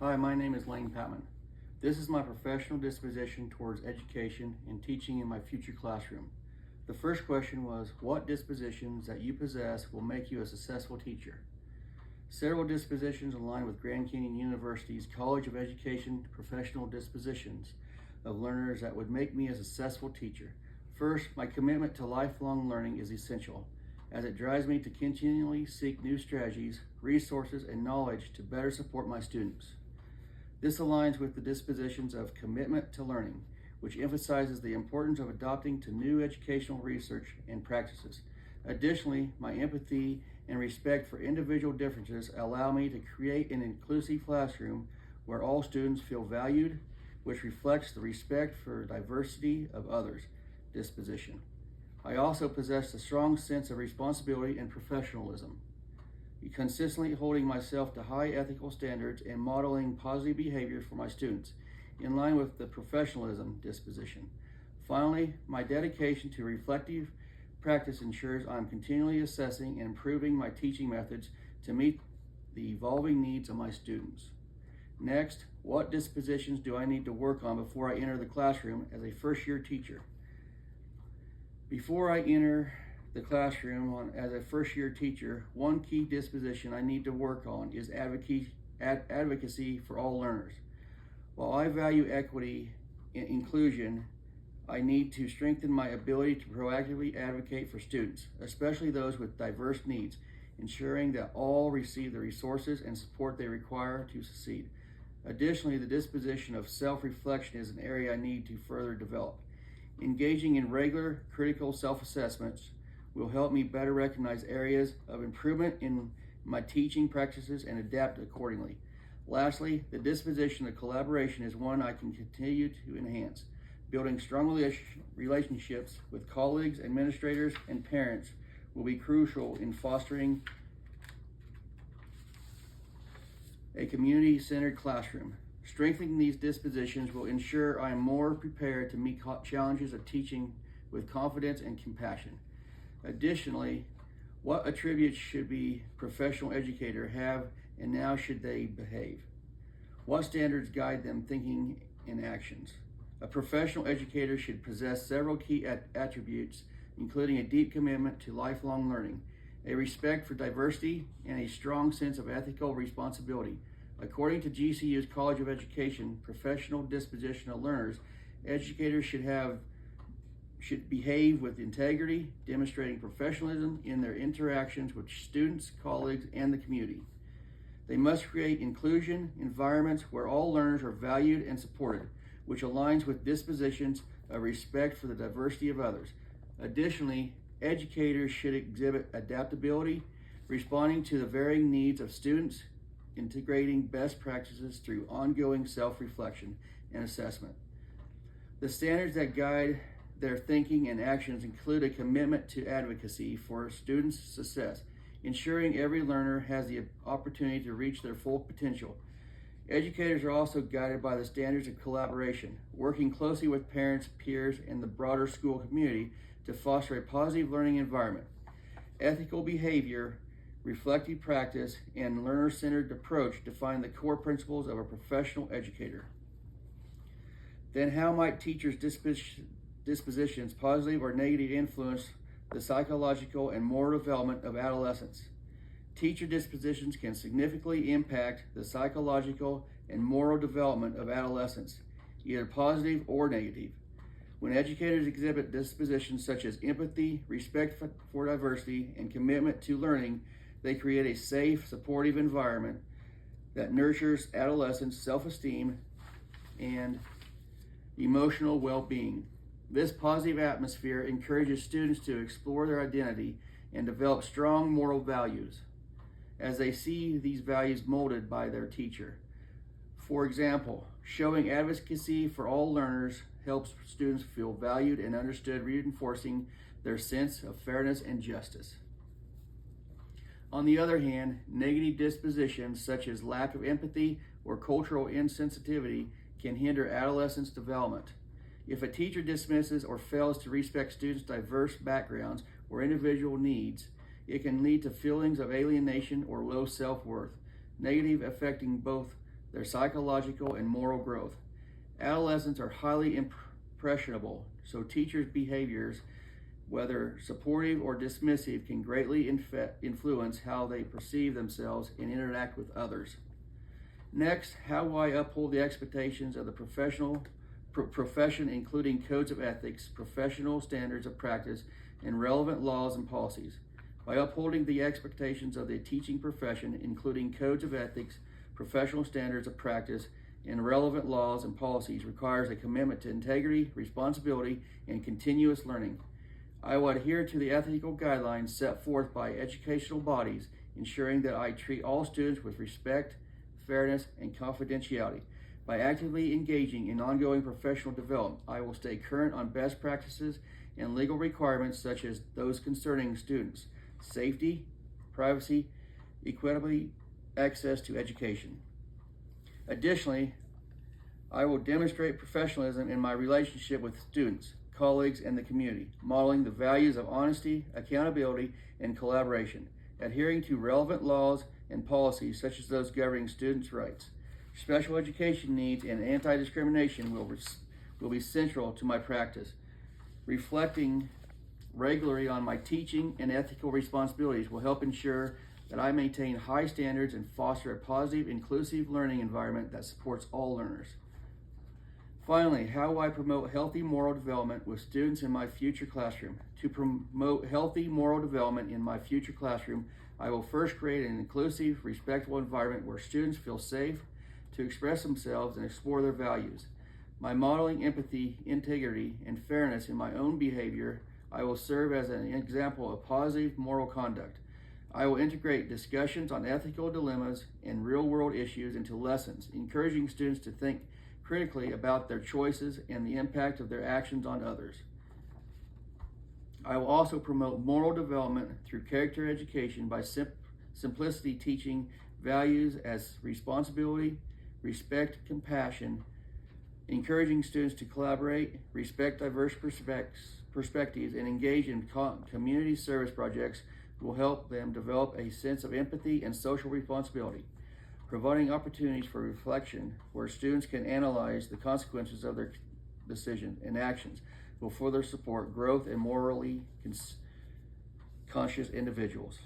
Hi, my name is Lane Patman. This is my professional disposition towards education and teaching in my future classroom. The first question was, what dispositions that you possess will make you a successful teacher? Several dispositions align with Grand Canyon University's College of Education professional dispositions of learners that would make me a successful teacher. First, my commitment to lifelong learning is essential, as it drives me to continually seek new strategies, resources, and knowledge to better support my students. This aligns with the dispositions of commitment to learning, which emphasizes the importance of adopting to new educational research and practices. Additionally, my empathy and respect for individual differences allow me to create an inclusive classroom where all students feel valued, which reflects the respect for diversity of others disposition. I also possess a strong sense of responsibility and professionalism, consistently holding myself to high ethical standards and modeling positive behavior for my students, in line with the professionalism disposition. Finally, my dedication to reflective practice ensures I'm continually assessing and improving my teaching methods to meet the evolving needs of my students. Next, what dispositions do I need to work on before I enter the classroom as a first-year teacher? Before I enter the classroom as a first-year teacher, one key disposition I need to work on is advocacy for all learners. While I value equity and inclusion, I need to strengthen my ability to proactively advocate for students, especially those with diverse needs, ensuring that all receive the resources and support they require to succeed. Additionally, the disposition of self-reflection is an area I need to further develop. Engaging in regular critical self-assessments will help me better recognize areas of improvement in my teaching practices and adapt accordingly. Lastly, the disposition of collaboration is one I can continue to enhance. Building strong relationships with colleagues, administrators, and parents will be crucial in fostering a community-centered classroom. Strengthening these dispositions will ensure I am more prepared to meet challenges of teaching with confidence and compassion. Additionally, what attributes should a professional educator have, and how should they behave? What standards guide them thinking and actions? A professional educator should possess several key attributes, including a deep commitment to lifelong learning, a respect for diversity, and a strong sense of ethical responsibility. According to GCU's College of Education professional disposition of learners, educators should behave with integrity, demonstrating professionalism in their interactions with students, colleagues, and the community. They must create inclusion environments where all learners are valued and supported, which aligns with dispositions of respect for the diversity of others. Additionally, educators should exhibit adaptability, responding to the varying needs of students, integrating best practices through ongoing self-reflection and assessment. The standards that guide their thinking and actions include a commitment to advocacy for students' success, ensuring every learner has the opportunity to reach their full potential. Educators are also guided by the standards of collaboration, working closely with parents, peers, and the broader school community to foster a positive learning environment. Ethical behavior, reflective practice, and learner-centered approach define the core principles of a professional educator. Then how might teachers' dispositions positively or negatively influence the psychological and moral development of adolescents? Teacher dispositions can significantly impact the psychological and moral development of adolescents, either positive or negative. When educators exhibit dispositions such as empathy, respect for diversity, and commitment to learning, they create a safe, supportive environment that nurtures adolescents' self-esteem and emotional well-being. This positive atmosphere encourages students to explore their identity and develop strong moral values as they see these values molded by their teacher. For example, showing advocacy for all learners helps students feel valued and understood, reinforcing their sense of fairness and justice. On the other hand, negative dispositions such as lack of empathy or cultural insensitivity can hinder adolescents' development. If a teacher dismisses or fails to respect students' diverse backgrounds or individual needs, it can lead to feelings of alienation or low self-worth, negative affecting both their psychological and moral growth. Adolescents are highly impressionable, so teachers' behaviors, whether supportive or dismissive, can greatly influence how they perceive themselves and interact with others. Next, how will I uphold the expectations of the profession, including codes of ethics, professional standards of practice, and relevant laws and policies. By upholding the expectations of the teaching profession, including codes of ethics, professional standards of practice, and relevant laws and policies, requires a commitment to integrity, responsibility, and continuous learning. I will adhere to the ethical guidelines set forth by educational bodies, ensuring that I treat all students with respect, fairness, and confidentiality. By actively engaging in ongoing professional development, I will stay current on best practices and legal requirements such as those concerning students' safety, privacy, equitable access to education. Additionally, I will demonstrate professionalism in my relationship with students, colleagues, and the community, modeling the values of honesty, accountability, and collaboration, adhering to relevant laws and policies such as those governing students' rights. Special education needs and anti-discrimination will be central to my practice. Reflecting regularly on my teaching and ethical responsibilities will help ensure that I maintain high standards and foster a positive, inclusive learning environment that supports all learners. Finally, how will I promote healthy moral development with students in my future classroom? To promote healthy moral development in my future classroom, I will first create an inclusive, respectful environment where students feel safe to express themselves and explore their values. By modeling empathy, integrity, and fairness in my own behavior, I will serve as an example of positive moral conduct. I will integrate discussions on ethical dilemmas and real-world issues into lessons, encouraging students to think critically about their choices and the impact of their actions on others. I will also promote moral development through character education by simplicity, teaching values as responsibility, respect, compassion, encouraging students to collaborate, respect diverse perspectives, and engage in community service projects will help them develop a sense of empathy and social responsibility. Providing opportunities for reflection where students can analyze the consequences of their decisions and actions will further support growth and morally conscious individuals.